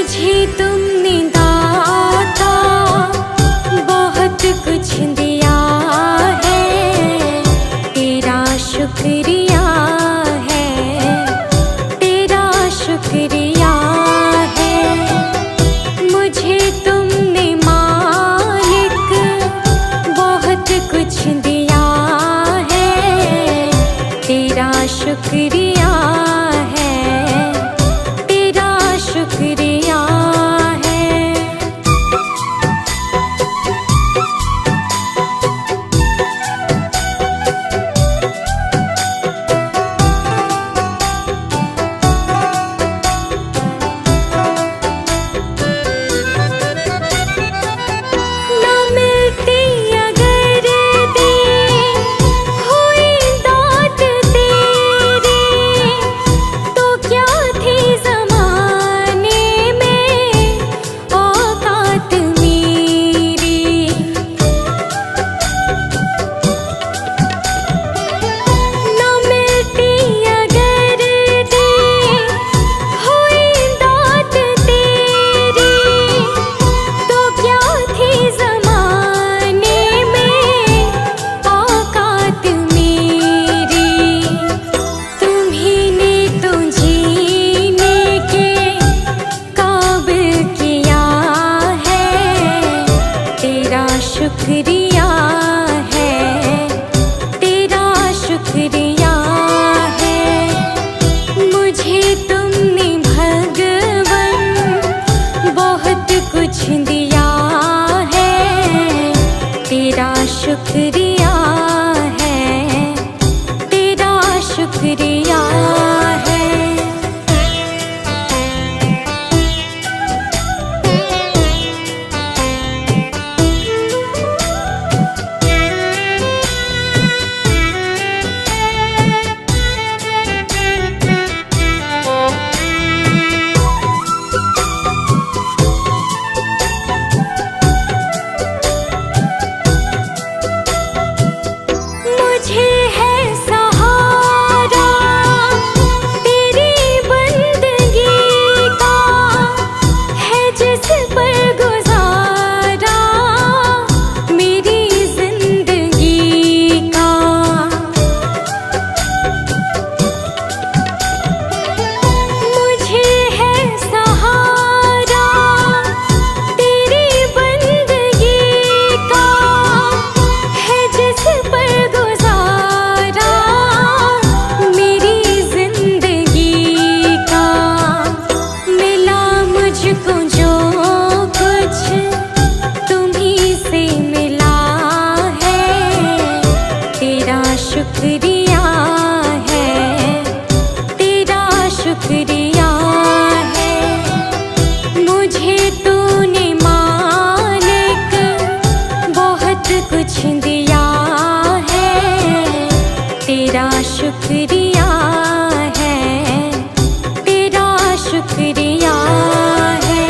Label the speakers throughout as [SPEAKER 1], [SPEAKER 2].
[SPEAKER 1] मुझे तुमने दाता बहुत कुछ दिया है, तेरा शुक्रिया है, तेरा शुक्रिया है। मुझे तुमने मालिक बहुत कुछ दिया है, तेरा शुक्रिया है, तेरा शुक्रिया है। ना मिलती अगर दी हुई दात तेरी, तो क्या थी ज़माने में औकात मेरी। ना मिलती अगर दी हुई दात तेरी, तो क्या थी ज़माने में औकात मेरी। तुम्ही ने तो जीने के काबिल किया है, तेरा शुक्रिया है, तेरा शुक्रिया है। मुझे तुमने भगवन बहुत कुछ दिया है, तेरा शुक्रिया है, तेरा शुक्रिया है। मुझे है सहारा तेरी बंदगी का, है जिस पर गुजारा मेरी जिंदगी का। मुझे है सहारा तेरी बंदगी का, है जिस पर गुजारा मेरी जिंदगी का। मिला मुझको जो कुछ तुम्ही से मिला है, तेरा शुक्रिया है, तेरा शुक्रिया है। मुझे तूने मालिक बहुत कुछ दिया है, तेरा शुक्रिया है, तेरा शुक्रिया है।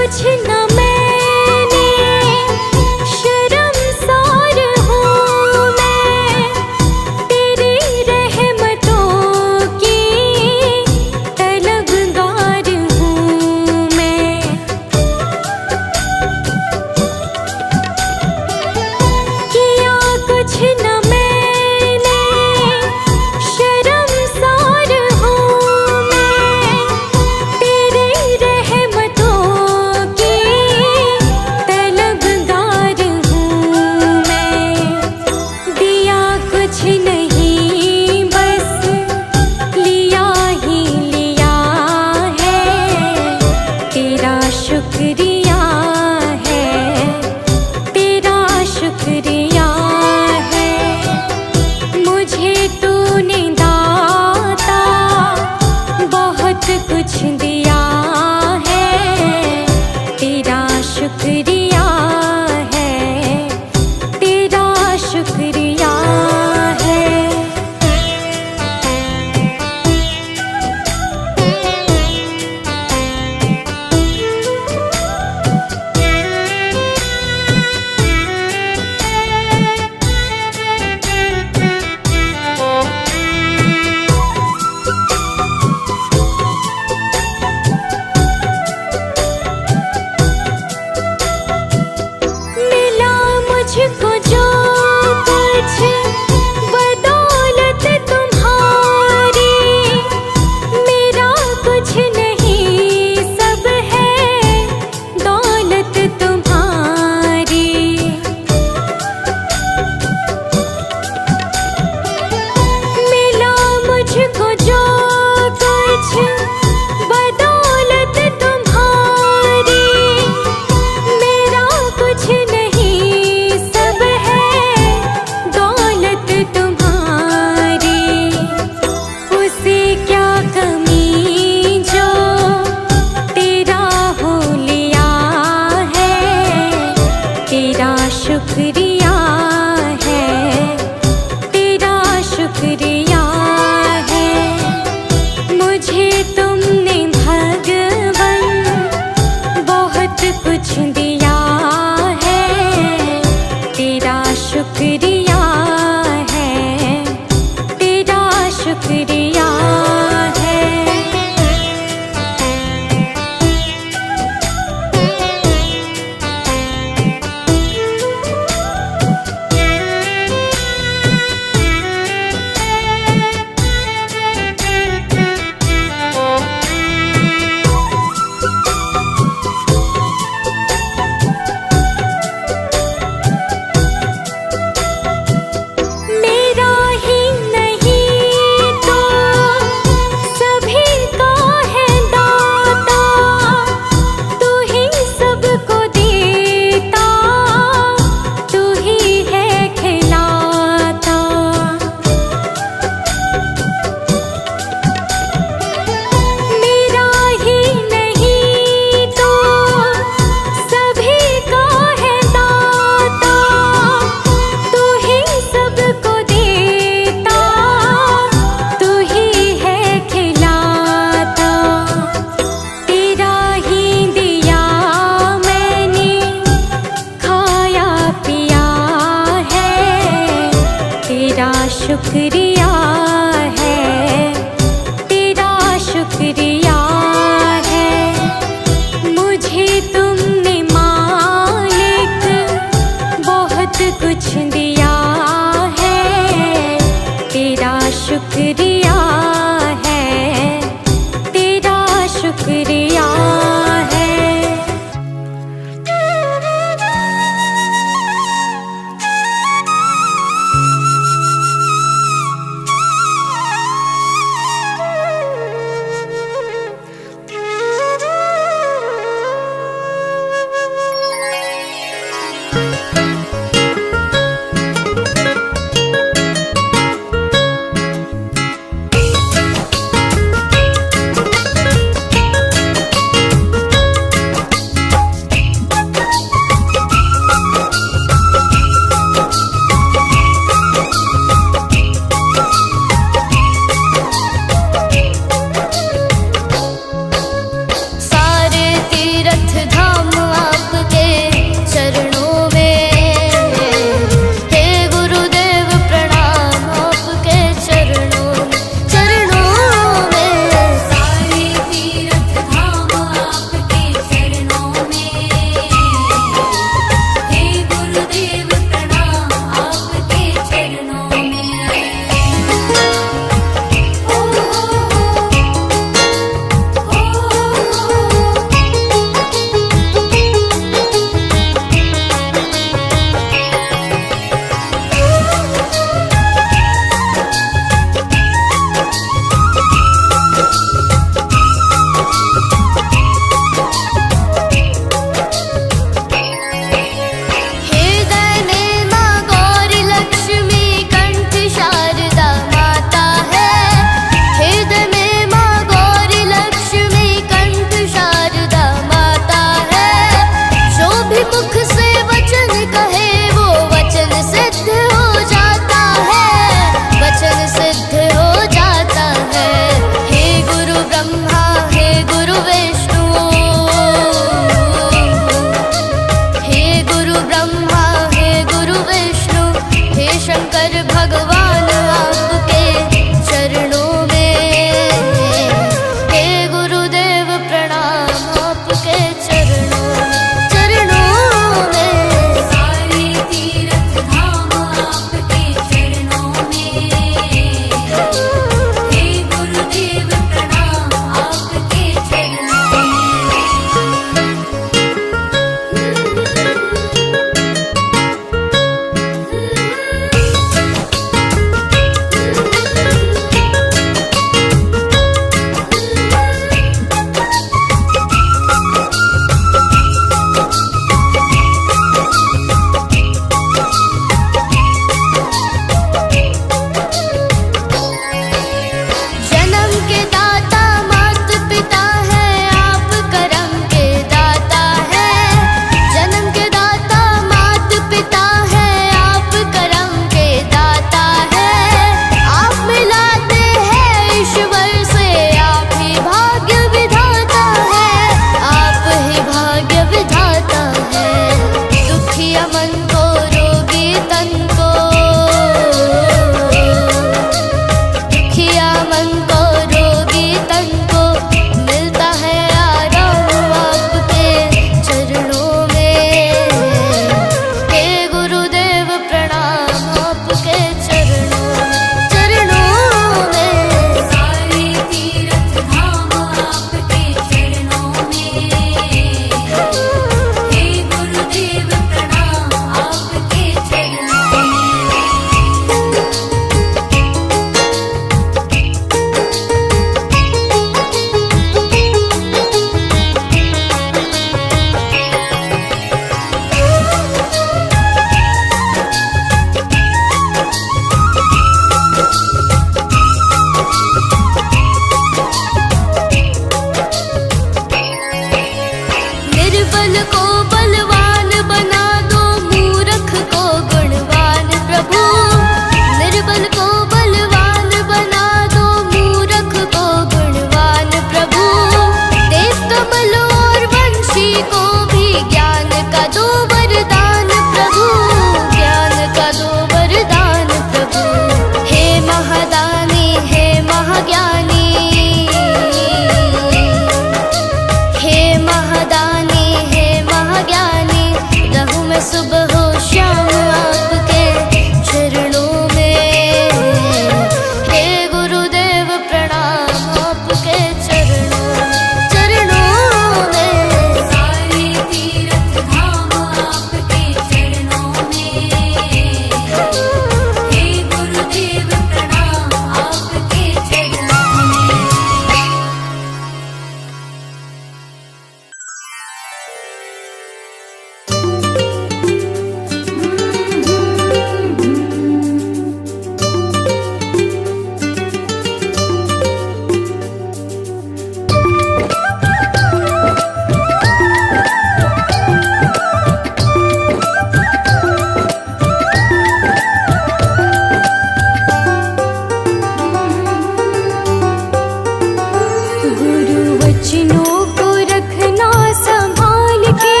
[SPEAKER 1] वचनों को रखना संभाल के,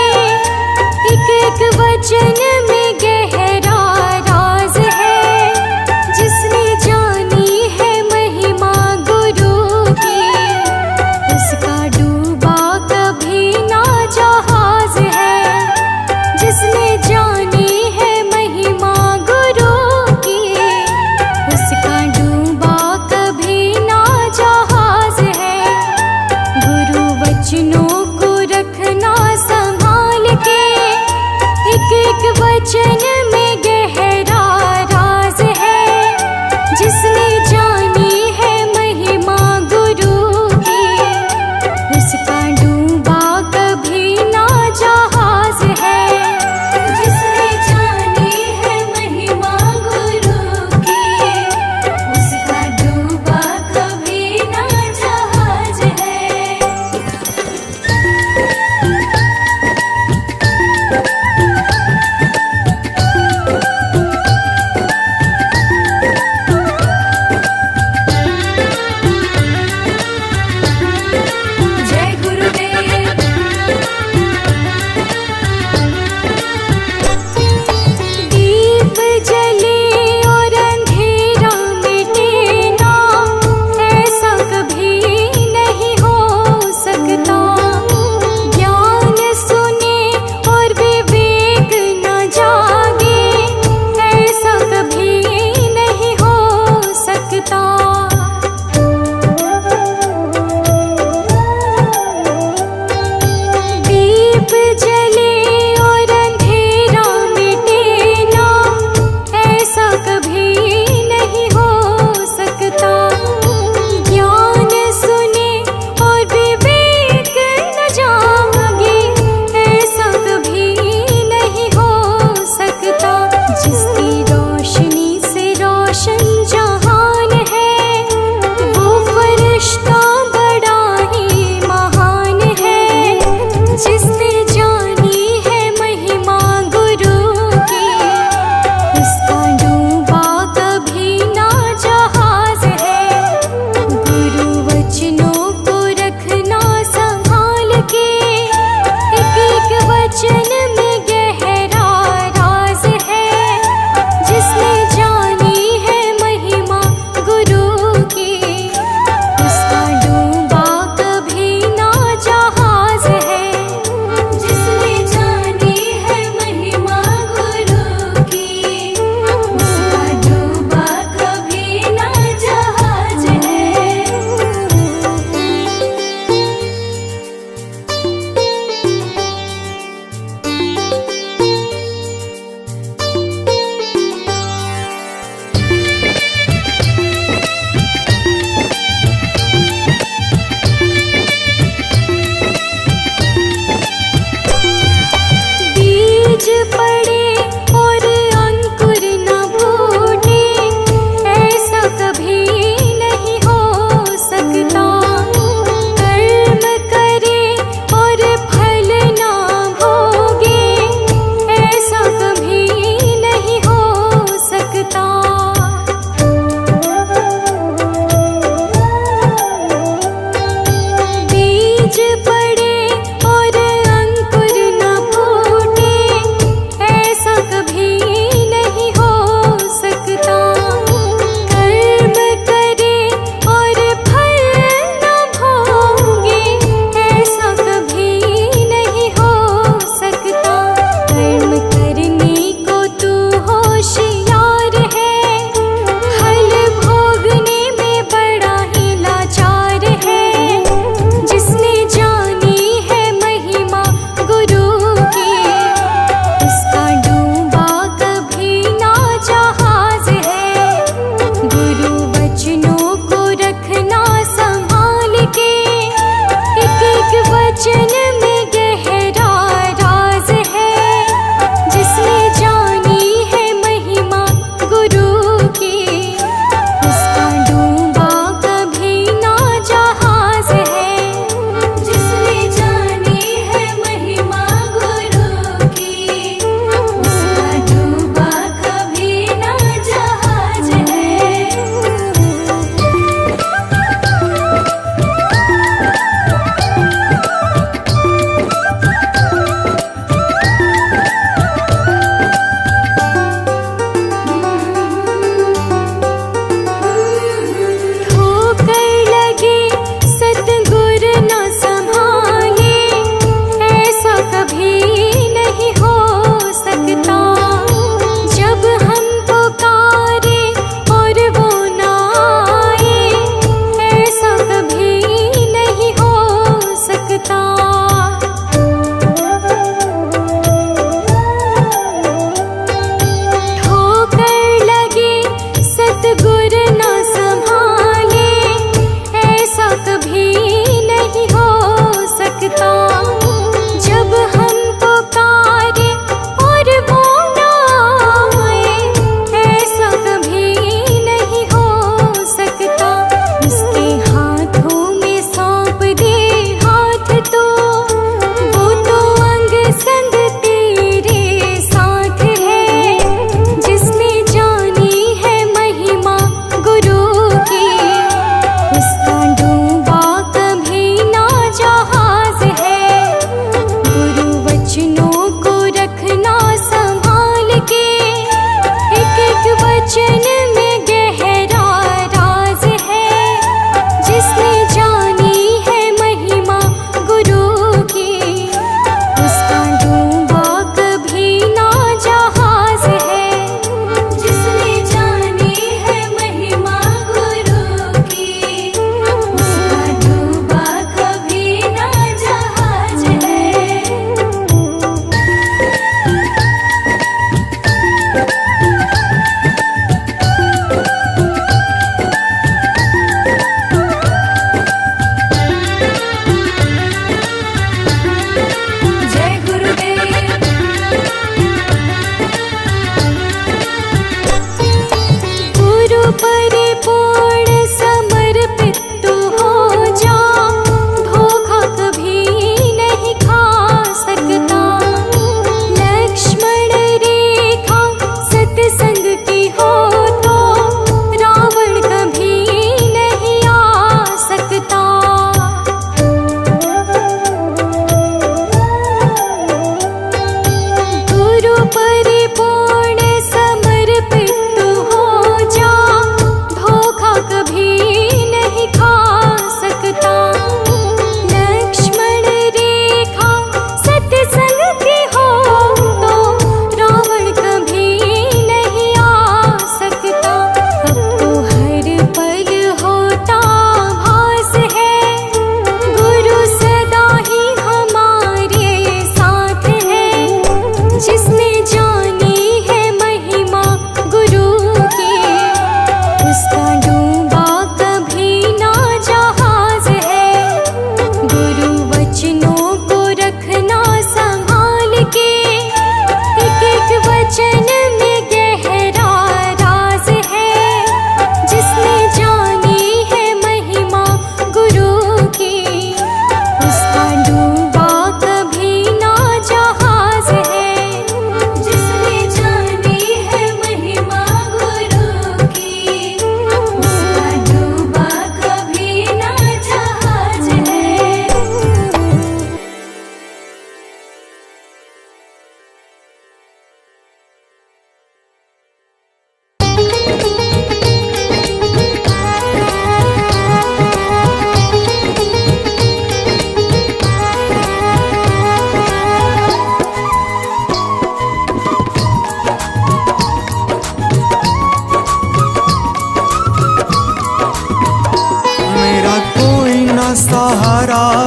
[SPEAKER 1] एक एक वचन में गहरा राज है। जिसने जानी है महिमा गुरु की, उसका डूबा कभी ना जहाज है। जिसने जानी है महिमा गुरु की, उसका डूबा कभी ना जहाज है। गुरु वचनों को रखना संभाल के, एक एक वचन में गहरा राज है। जिसने जानी है महिमा गुरु की, उसका डूबा कभी ना जहाज है। जिसने जानी है महिमा गुरु की, उसका डूबा कभी ना जहाज है।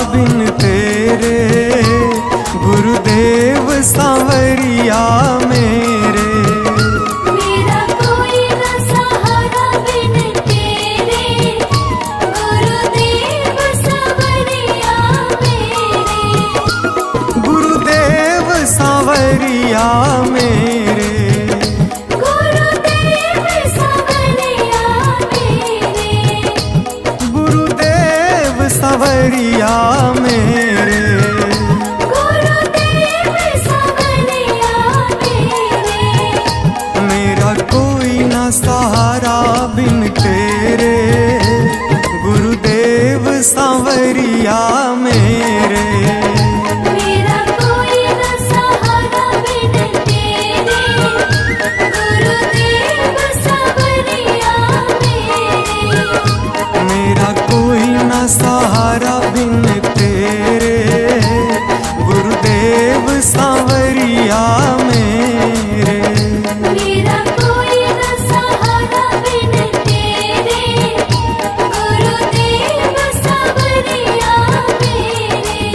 [SPEAKER 2] बिन तेरे, गुरुदेव सांवरिया मेरे।
[SPEAKER 1] मेरा कोई न सहारा बिन तेरे, गुरुदेव सांवरिया मेरे।
[SPEAKER 2] गुरुदेव सांवरिया मेरे,
[SPEAKER 1] गुरुदेव सांवरिया मेरे।
[SPEAKER 2] गुरुदेव सांवरिया मेरे।
[SPEAKER 1] गुरुदेव सांवरिया मेरे।
[SPEAKER 2] मेरा कोई ना सहारा बिन तेरे, गुरुदेव सांवरिया मेरे।
[SPEAKER 1] मेरा कोई न सहारा बिन तेरे, गुरुदेव सांवरिया मेरे।
[SPEAKER 2] मेरा कोई ना सहारा बिन तेरे, गुरुदेव सांवरिया मेरे।
[SPEAKER 1] मेरा कोई न सहारा बिन तेरे, गुरुदेव सांवरिया मेरे।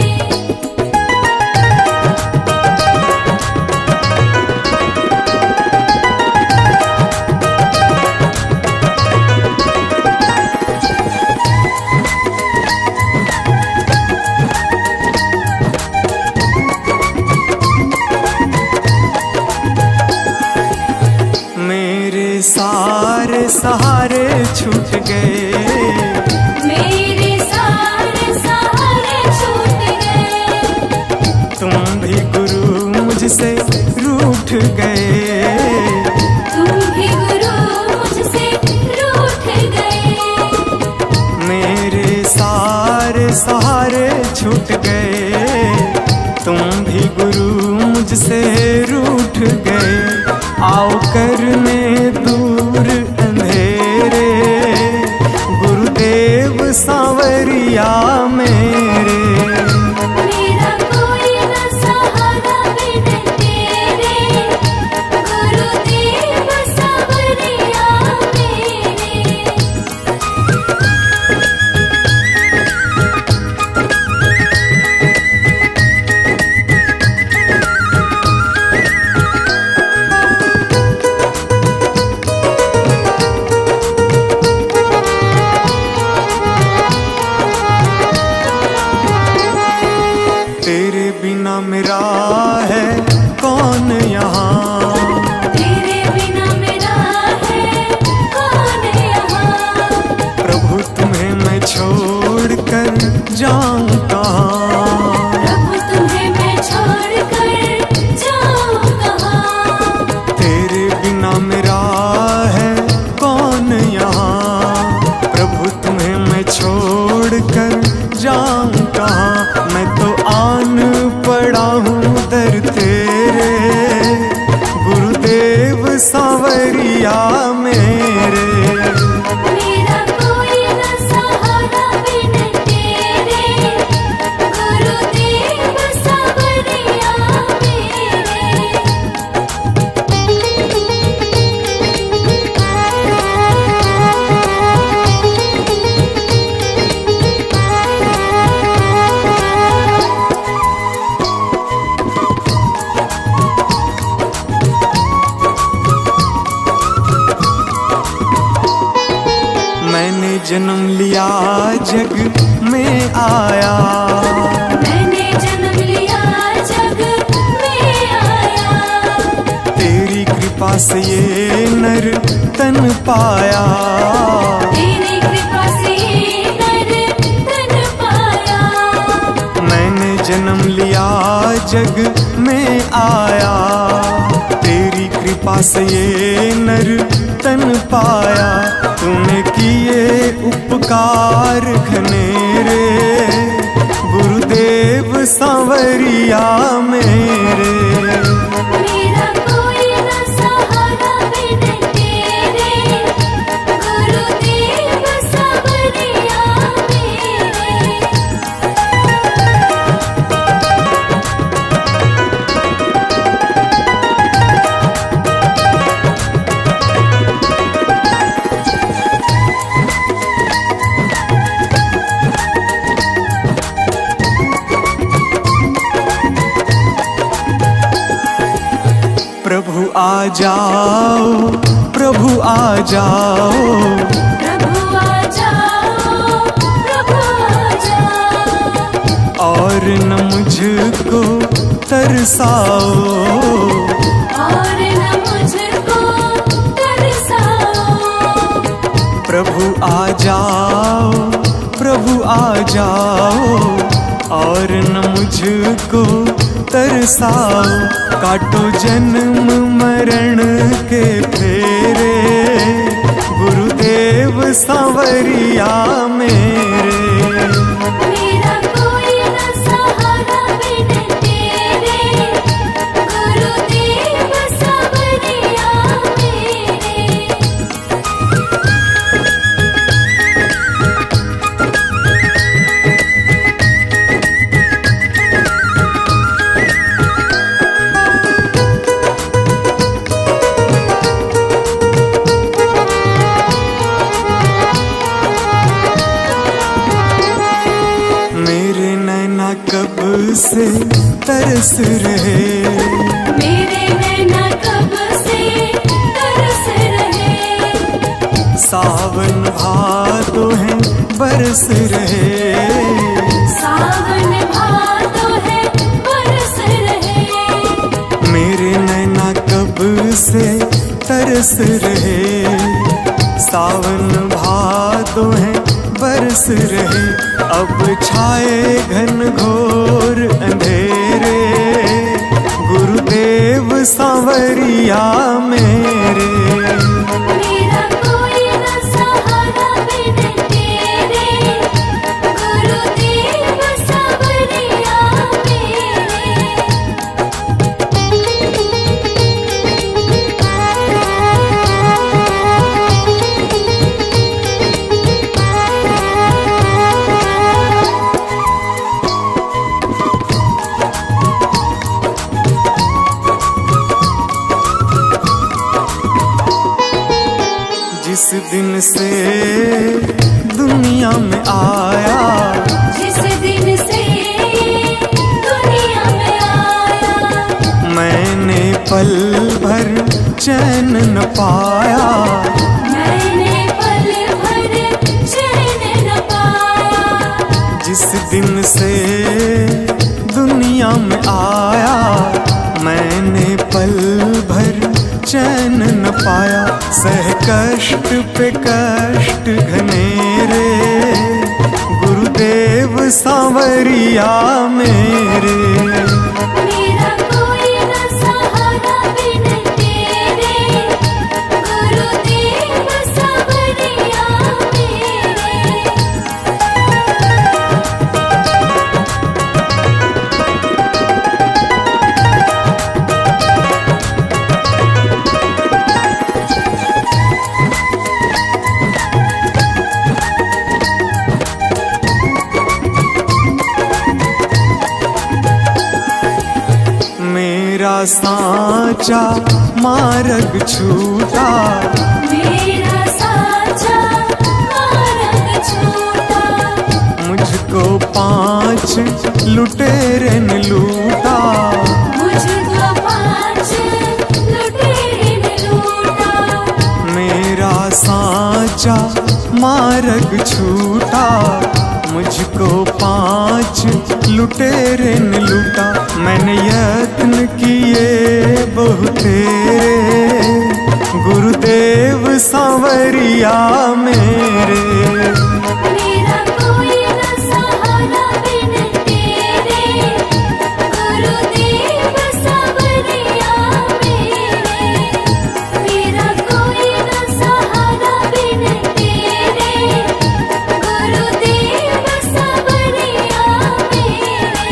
[SPEAKER 2] मेरे सारे सहारे छूट गए,
[SPEAKER 1] मेरे सारे सहारे छूट गए।
[SPEAKER 2] तुम भी गुरु मुझसे रूठ गए।
[SPEAKER 1] तुम भी गुरु मुझसे रूठ गए।
[SPEAKER 2] मेरे सारे सहारे छूट गए, तुम भी गुरु मुझसे रूठ गए। आओ करने दूर अंधेरे, गुरुदेव सांवरिया मेरे।
[SPEAKER 1] मेरा कोई न सहारा बिन तेरे, गुरुदेव सांवरिया मेरे।
[SPEAKER 2] तेरे बिना मेरा है कौन यहाँ,
[SPEAKER 1] तेरे बिना मेरा है कौन यहाँ।
[SPEAKER 2] प्रभु तुम्हें मैं छोड़ कर जाऊँ कहाँ।
[SPEAKER 1] प्रभु तुम्हें मैं छोड़ कर जाऊँ कहाँ।
[SPEAKER 2] तेरे बिना मेरा है कौन यहाँ, प्रभु तुम्हें मैं छोड़ कर जाऊँ कहाँ। मैं तो आन पड़ा हूँ दर तेरे, गुरुदेव सांवरिया मेरे।
[SPEAKER 1] मेरा कोई न सहारा बिन तेरे, गुरुदेव सांवरिया
[SPEAKER 2] मैंने जन्म लिया जग में आया,
[SPEAKER 1] मैंने जन्म लिया जग में आया।
[SPEAKER 2] तेरी कृपा से ये नर तन पाया।
[SPEAKER 1] तेरी कृपा से नर तन पाया।
[SPEAKER 2] मैंने जन्म लिया जग में आया, तेरी कृपा से ये नर तन पाया। तूने किए उपकार घनेरे, गुरुदेव सांवरिया मेरे।
[SPEAKER 1] मेरा कोई न सहारा बिन तेरे, गुरुदेव सांवरिया मेरे।
[SPEAKER 2] आ जाओ, प्रभु आ जाओ,
[SPEAKER 1] प्रभु आ जाओ, प्रभु आ जाओ।
[SPEAKER 2] और न मुझको तरसाओ,
[SPEAKER 1] और न मुझको तरसाओ।
[SPEAKER 2] प्रभु आ जाओ, प्रभु आ जाओ, और न मुझको तरसाओ। काटो जन्म मरण के फेरे, गुरुदेव सांवरिया मेरे।
[SPEAKER 1] मेरा कोई न सहारा बिन तेरे, गुरुदेव सांवरिया मेरे।
[SPEAKER 2] मेरे नैना कब से तरस रहे,
[SPEAKER 1] मेरे नैना कब से तरस रहे।
[SPEAKER 2] सावन भादो है बरस रहे,
[SPEAKER 1] सावन भादो है बरस रहे।
[SPEAKER 2] मेरे नैना कब से तरस रहे, सावन भादो है बरस रहे। अब छाए घन घोर अंधेरे, गुरुदेव सांवरिया मेरे।
[SPEAKER 1] मेरा कोई न सहारा बिन तेरे, गुरुदेव सांवरिया
[SPEAKER 2] जिस दिन से दुनिया में आया,
[SPEAKER 1] जिस दिन से दुनिया में आया।
[SPEAKER 2] मैंने पल भर चैन न पाया,
[SPEAKER 1] मैंने पल भर चैन न पाया।
[SPEAKER 2] जिस दिन से दुनिया में आया, मैंने पल भर चैन न पाया। सह कष्ट पे कष्ट घनेरे, गुरुदेव सांवरिया मेरे।
[SPEAKER 1] मेरा कोई न सहारा बिन तेरे, गुरुदेव सांवरिया मेरे।
[SPEAKER 2] मेरा साचा मार्ग छूटा,
[SPEAKER 1] मेरा साचा मार्ग छूटा।
[SPEAKER 2] मुझको 5 लुटेरे ने लूटा,
[SPEAKER 1] मुझको 5 लुटेरे ने लूटा।
[SPEAKER 2] मेरा साचा मार्ग छूटा, मुझको 5 लुटेरे ने लूटा। मैंने यत्न किए बहुतेरे, गुरुदेव सांवरिया मेरे।
[SPEAKER 1] मेरा कोई न सहारा बिन तेरे, गुरुदेव सांवरिया मेरे। मेरा कोई न सहारा बिन तेरे, गुरुदेव सांवरिया मेरे।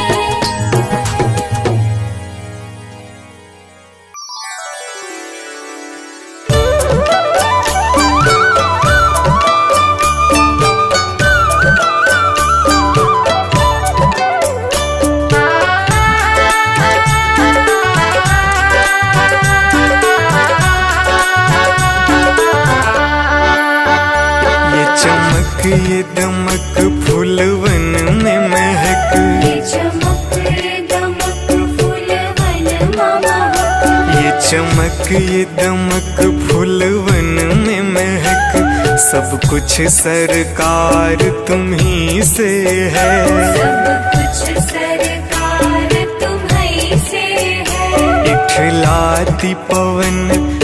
[SPEAKER 2] चमक ये दमक फूलवन में महक, सब कुछ सरकार तुम्ही से है।
[SPEAKER 1] सब कुछ सरकार तुम्हीं से है।
[SPEAKER 2] इठलाती पवन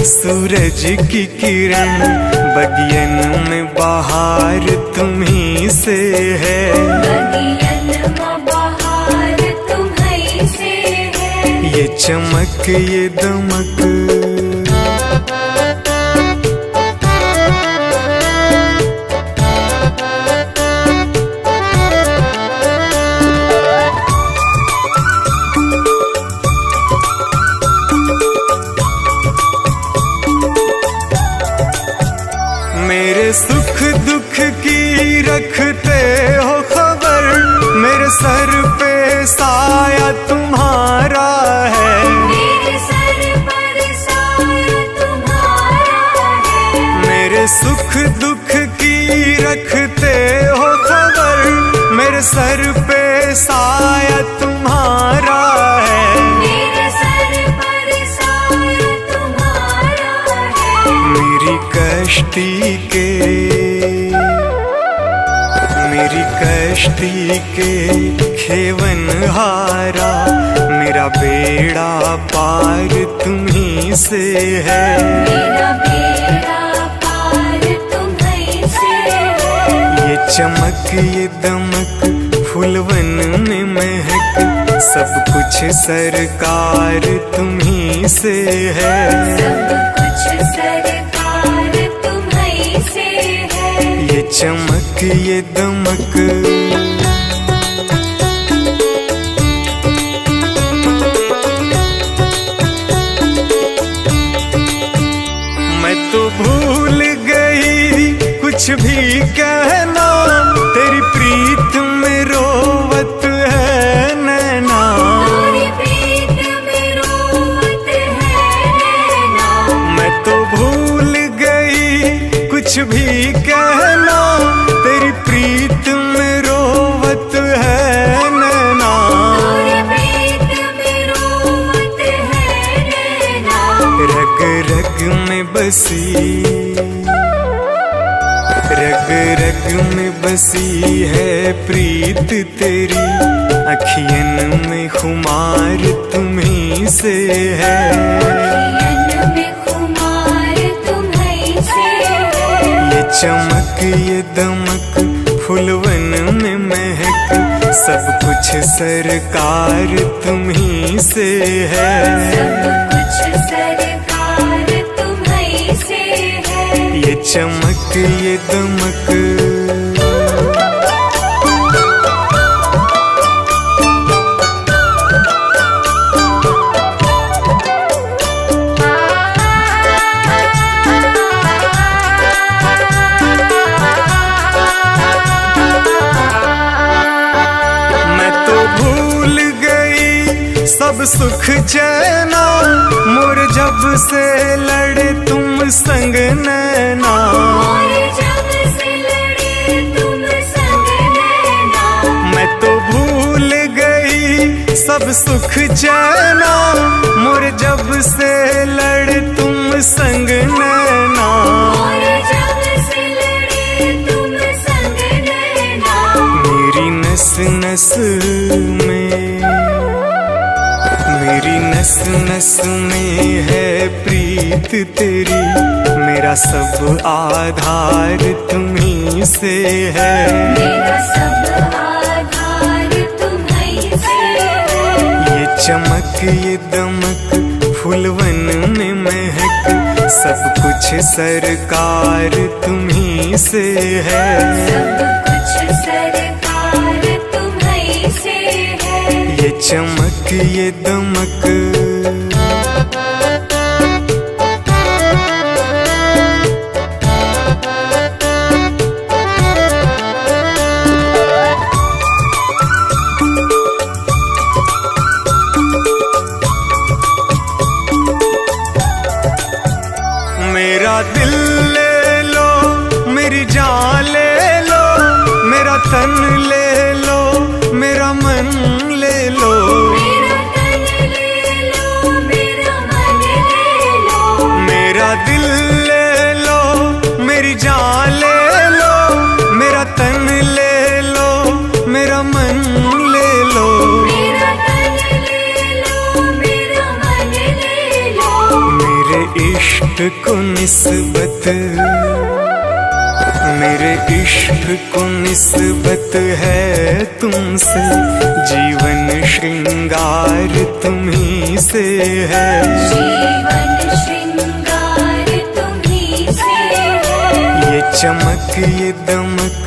[SPEAKER 2] सूरज की किरण, बगियन में बहार तुम्ही से है।
[SPEAKER 1] बगियन में बहार तुम्हीं से है।
[SPEAKER 2] ये चमक ये दमक मेरे सुख दुख की रखते हो खबर, मेरे सर पे साया तुम्हारा है।
[SPEAKER 1] मेरे सर पर साया तुम्हारा है।
[SPEAKER 2] मेरे सुख दुख की रखते हो खबर, मेरे सर पे साया तुम्हारा है।
[SPEAKER 1] मेरे सर पर साया तुम्हारा है।
[SPEAKER 2] मेरी कश्ती के खेवन हारा, मेरा बेड़ा पार तुम्ही से है।
[SPEAKER 1] मेरा बेड़ा पार तुम्हीं से है।
[SPEAKER 2] ये चमक ये दमक फूलवन में महक, सब कुछ सरकार तुम्ही से है।
[SPEAKER 1] सब कुछ सरकार तुम्हीं से है।
[SPEAKER 2] ये चमक ये दमक मैं तो भूल गई कुछ भी कहना, तेरी प्रीत में रोवत है नैना।
[SPEAKER 1] तेरी प्रीत में रोवत है नैना।
[SPEAKER 2] मैं तो भूल गई कुछ भी कहना, तेरी प्रीत में रोवत है नैना।
[SPEAKER 1] तेरी प्रीत में रोवत है नैना।
[SPEAKER 2] रग रग में बसी, रग रग में बसी है प्रीत तेरी, अखियन में खुमार तुम्ही से है।
[SPEAKER 1] अखियन में खुमार तुम्हीं से है।
[SPEAKER 2] ये चमक ये दमक फूलवन में महक, सब कुछ सरकार तुम्ही से है।
[SPEAKER 1] सब कुछ सरकार तुम्हीं से है।
[SPEAKER 2] ये चमक ये दमक सब सुख चैना, मोर जब से लड़े तुम संग नैना।
[SPEAKER 1] और जब से लड़े तुम संग नैना।
[SPEAKER 2] मैं तो भूल गई सब सुख चैना, मोर जब से लड़े तुम संग नैना।
[SPEAKER 1] और जब से लड़े तुम संग नैना।
[SPEAKER 2] मेरी नस नस में, मेरी नस नस में है प्रीत तेरी, मेरा सब आधार तुम्ही से है।
[SPEAKER 1] मेरा सब आधार तुम्हीं से है।
[SPEAKER 2] ये चमक ये दमक फूलवन में महक, सब कुछ सरकार तुम्ही से है।
[SPEAKER 1] सब कुछ सरकार तुम्हीं से है।
[SPEAKER 2] ये चमक ये दमक मेरा दिल ले लो, मेरी जान ले लो, मेरा तन ले लो, मेरा मन ले लो।
[SPEAKER 1] मेरा तन ले लो,
[SPEAKER 2] इश्क को निस्बत, मेरे इश्क को निस्बत है तुमसे, जीवन श्रृंगार तुम्ही से है।
[SPEAKER 1] जीवन श्रृंगार तुम्ही से है।
[SPEAKER 2] ये चमक ये दमक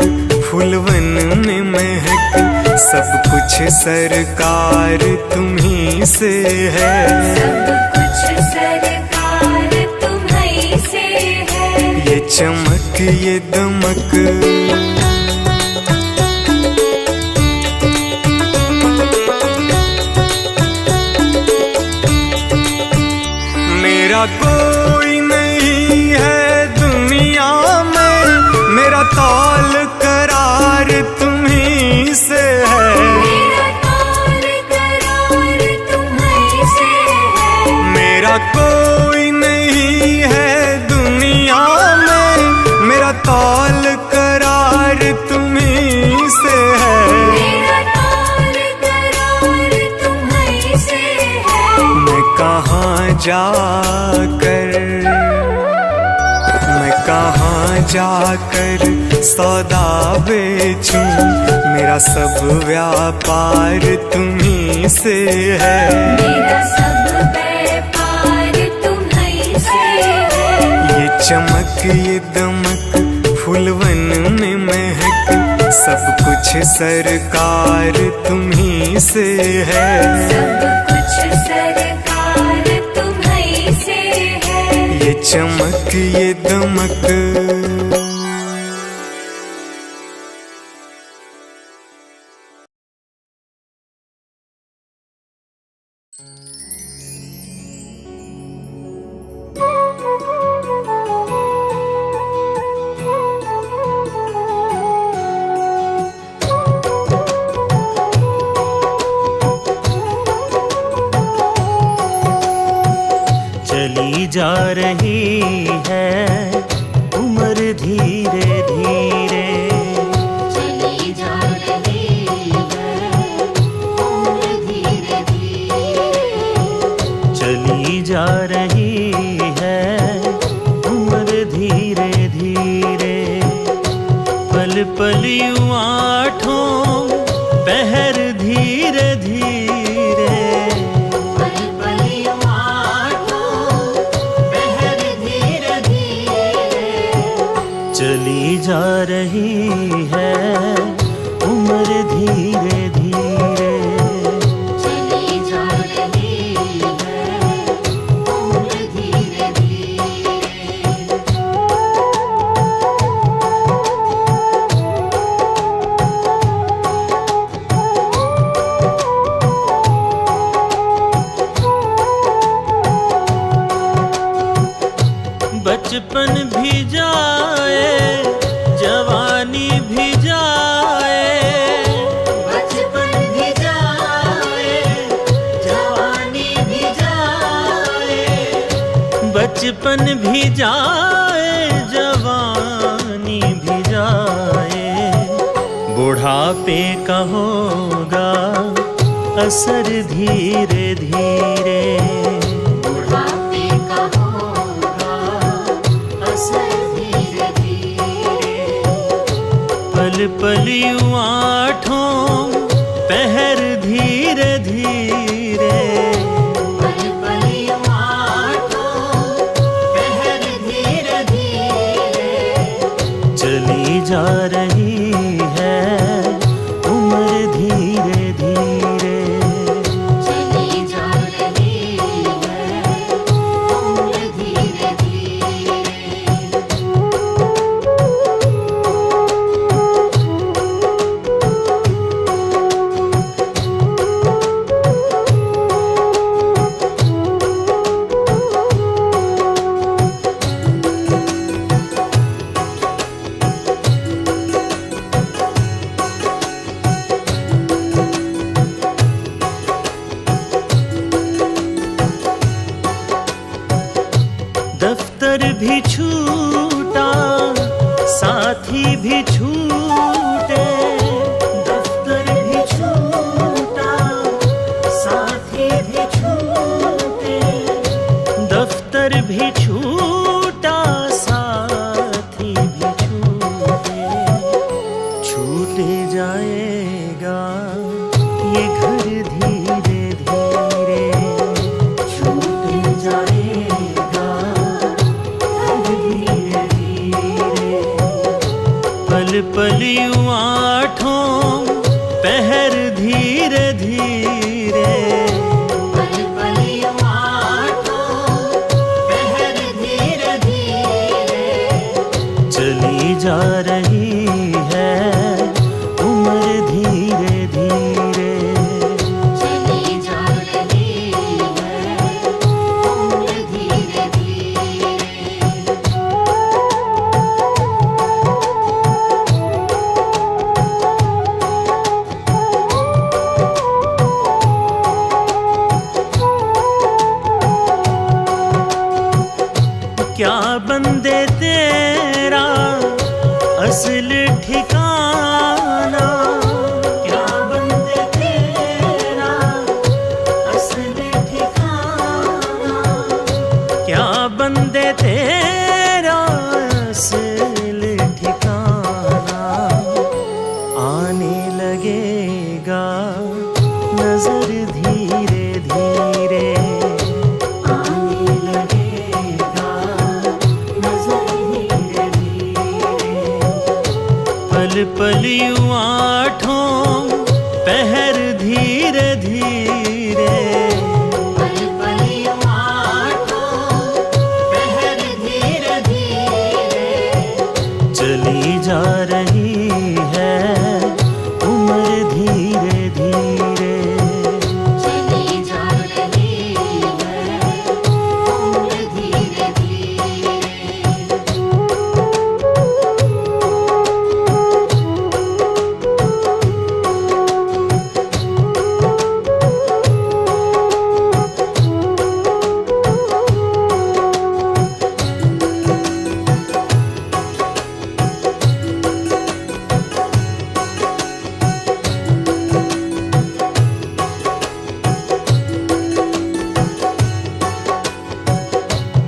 [SPEAKER 2] फूलवन में महक, सब कुछ सरकार तुम्ही से है।
[SPEAKER 1] सब कुछ सरकार तुम्ही से है।
[SPEAKER 2] ये चमक ये दमक, मेरा कोई नहीं है दुनिया में, मेरा तौल करार तुम्ही से है।
[SPEAKER 1] मेरा तौल करार तुम्ही से है।
[SPEAKER 2] मेरा कोई नहीं है दुनिया में, मेरा तौल करार तुम्ही से है।
[SPEAKER 1] मेरा तौल करार तुम्ही से है।
[SPEAKER 2] मैं कहाँ जाकर सौदा बेचूं, मेरा सब व्यापार तुम्ही से है।
[SPEAKER 1] मेरा सब व्यापार तुम्ही से है।
[SPEAKER 2] ये चमक ये दमक फूलवन में महक, सब कुछ सरकार तुम्ही से है।
[SPEAKER 1] सब कुछ सरकार तुम्ही से है।
[SPEAKER 2] ये चमक ये दमक,
[SPEAKER 3] चली जा रही है उम्र धीरे धीरे,
[SPEAKER 1] चली जा रही है उम्र धीरे धीरे।
[SPEAKER 3] चली जा रही है उम्र धीरे धीरे, पल पल यूं आठों पहर धीरे धीरे,
[SPEAKER 1] पल पल यूं आठों पहर धीरे धीरे।
[SPEAKER 3] चली जा रही है उम्र धीरे धीरे।
[SPEAKER 1] चली जा रही है उम्र धीरे धीरे।
[SPEAKER 3] बचपन भी जाए जवानी भी जाए,
[SPEAKER 1] बचपन भी जाए जवानी भी जाए।
[SPEAKER 3] बचपन भी जाए जवानी भी जाए, बुढ़ापे का होगा असर धीरे धीरे।
[SPEAKER 1] बुढ़ापे का होगा असर धीरे धीरे।
[SPEAKER 3] पल पल यूं आठों पहर धीरे धीरे,
[SPEAKER 1] पल पल यूं आठों पहर धीरे धीरे।
[SPEAKER 3] चली जा रही है उम्र धीरे धीरे।
[SPEAKER 1] चली जा रही है उम्र धीरे धीरे।
[SPEAKER 3] दफ्तर भी छूटा साथी भी छूटे,
[SPEAKER 1] दफ्तर भी छूटा साथी भी छूटे।
[SPEAKER 3] दफ्तर भी धीरे
[SPEAKER 1] पल पल यूं आठों पहर धीरे धीरे
[SPEAKER 3] चली जा रही है उम्र धीरे धीरे
[SPEAKER 1] चली जा रही है उम्र धीरे धीरे
[SPEAKER 3] क्या बंदे तेरा असल ठिकाना
[SPEAKER 1] क्या बंदे तेरा असल ठिकाना
[SPEAKER 3] क्या बंदे तेरा असल ठिकाना आने लगेगा नजर धीरे धीरे
[SPEAKER 1] आने लगेगा नजर धीरे धीरे
[SPEAKER 3] पल पल यूं आठों पहर धीरे धीरे
[SPEAKER 1] पल पल यूं आठों पहर धीरे धीरे
[SPEAKER 3] चली जा रही है उम्र धीरे धीरे
[SPEAKER 1] चली जा रही है उम्र धीरे धीरे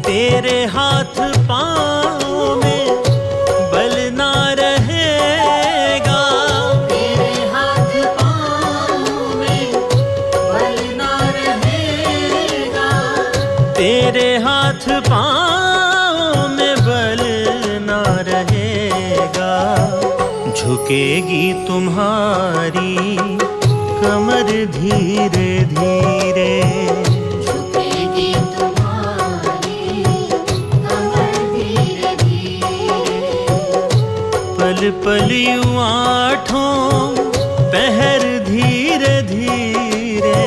[SPEAKER 3] तेरे हाथ पाँव में बल ना रहेगा
[SPEAKER 1] तेरे हाथ पाँव में बल ना रहेगा
[SPEAKER 3] तेरे हाथ पाँव में बल ना रहेगा झुकेगी तुम्हारी कमर धीरे धीरे
[SPEAKER 1] झुकेगी तुम्हारी कमर धीरे धीरे
[SPEAKER 3] पल पल यूं आठों पहर धीरे धीरे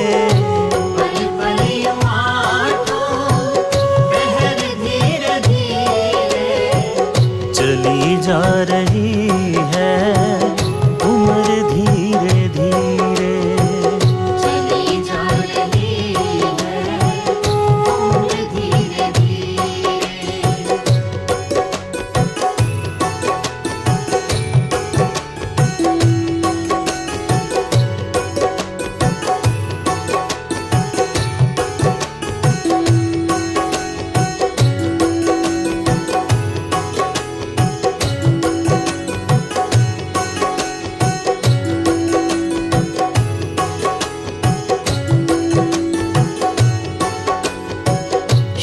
[SPEAKER 1] पल पल यूं आठों पहर धीरे धीरे
[SPEAKER 3] चली जा रही है उम्र धीरे धीरे
[SPEAKER 1] चली जा रही है उम्र धीरे धीरे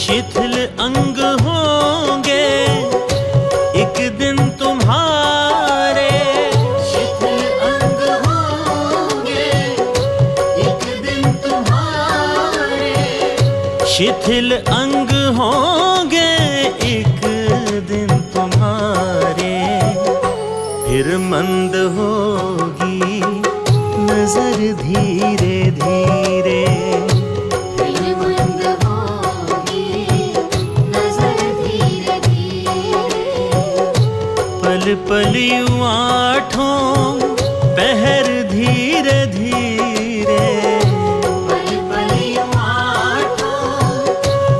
[SPEAKER 3] शिथिल अंग होंगे एक दिन तुम्हारे
[SPEAKER 1] शिथिल अंग होंगे एक दिन तुम्हारे
[SPEAKER 3] शिथिल अंग होंगे एक दिन तुम्हारे फिर मंद होगी नजर धीरे धीरे
[SPEAKER 1] दिल मंद होगी नजर धीरे धीरे
[SPEAKER 3] पल पल यूं आठों पहर धीरे धीरे
[SPEAKER 1] पल पल यूं आठों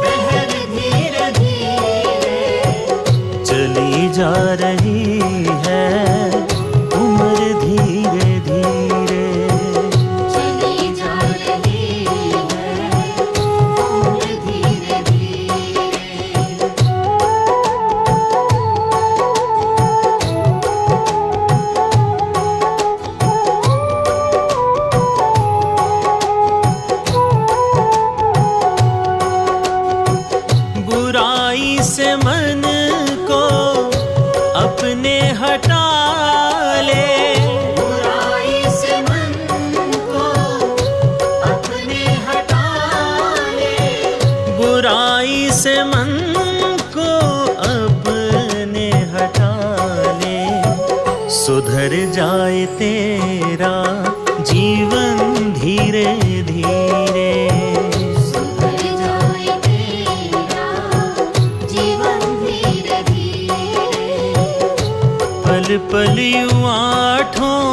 [SPEAKER 1] पहर धीरे धीरे
[SPEAKER 3] चली जा रही है उम्र धीरे धीरे
[SPEAKER 1] चली जा रही है उम्र धीरे धीरे
[SPEAKER 3] बुराई से मन को अपने सुधर जाए तेरा जीवन धीरे धीरे।
[SPEAKER 1] सुधर जाए तेरा जीवन धीरे धीरे।
[SPEAKER 3] पल पल यूं आठों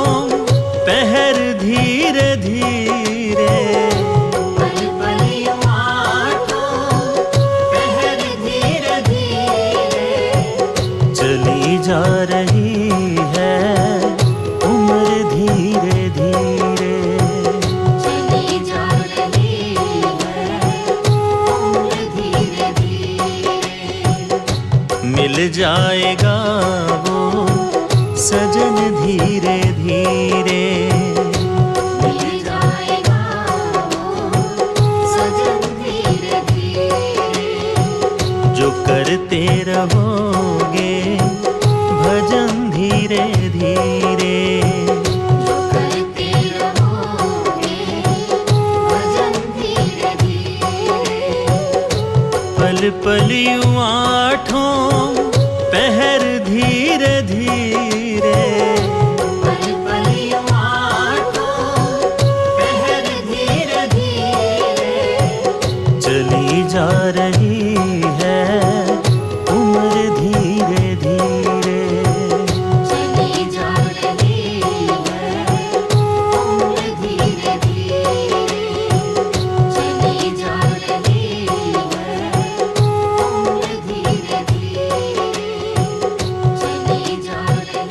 [SPEAKER 3] पहर धीरे धीरे।
[SPEAKER 1] पल पल यूं आठों पहर धीरे धीरे।
[SPEAKER 3] चली जा रही है उम्र धीरे धीरे।
[SPEAKER 1] चली जा रही है उम्र धीरे धीरे।
[SPEAKER 3] मिल जाएगा वो सजन धीरे धीरे।
[SPEAKER 1] मिल जाएगा वो सजन धीरे धीरे।
[SPEAKER 3] जो करते रहोगे भजन धीरे धीरे।
[SPEAKER 1] जो करते रहोगे भजन धीरे धीरे।
[SPEAKER 3] पल पल यूं आठों पहर धीरे धीरे।
[SPEAKER 1] पल पल यूं आठों पहर धीरे धीरे।
[SPEAKER 3] चली जा रही है उम्र धीरे धीरे।
[SPEAKER 1] चली जा रही है उम्र धीरे धीरे। चली जा रही है उम्र धीरे धीरे। चली जा रही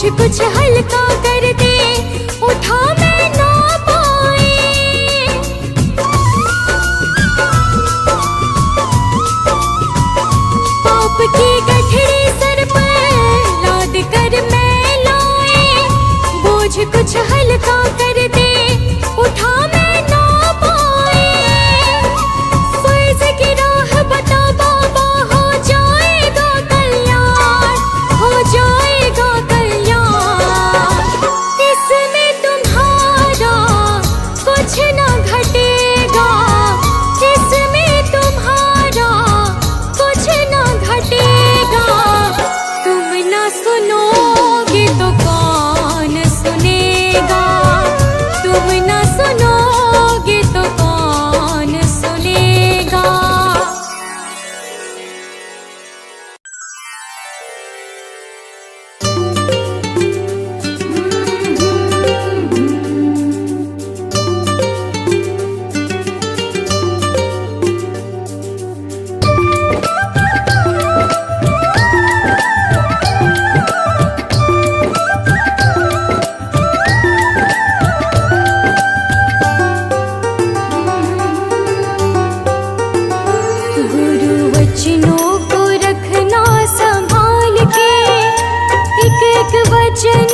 [SPEAKER 4] कुछ हल्का कर दे, उठा मैं ना पाए। पाप की गठरी सर पर लाद कर मैं लाए, बोझ कुछ हल्का कर दे, उठा मैं ना पाए। फर्ज की राह बता बाबा, हो जाएगा कल्याण, हो जाएगा कल्याण। इसमें तुम्हारा कुछ ना घटेगा, इसमें तुम्हारा कुछ ना घटेगा। तुम ना सुनोगे तो कौन सुनेगा, तुम ना सुनोगे तो कौन सुनेगा। गुरु वचनों को रखना संभाल के, एक एक वचन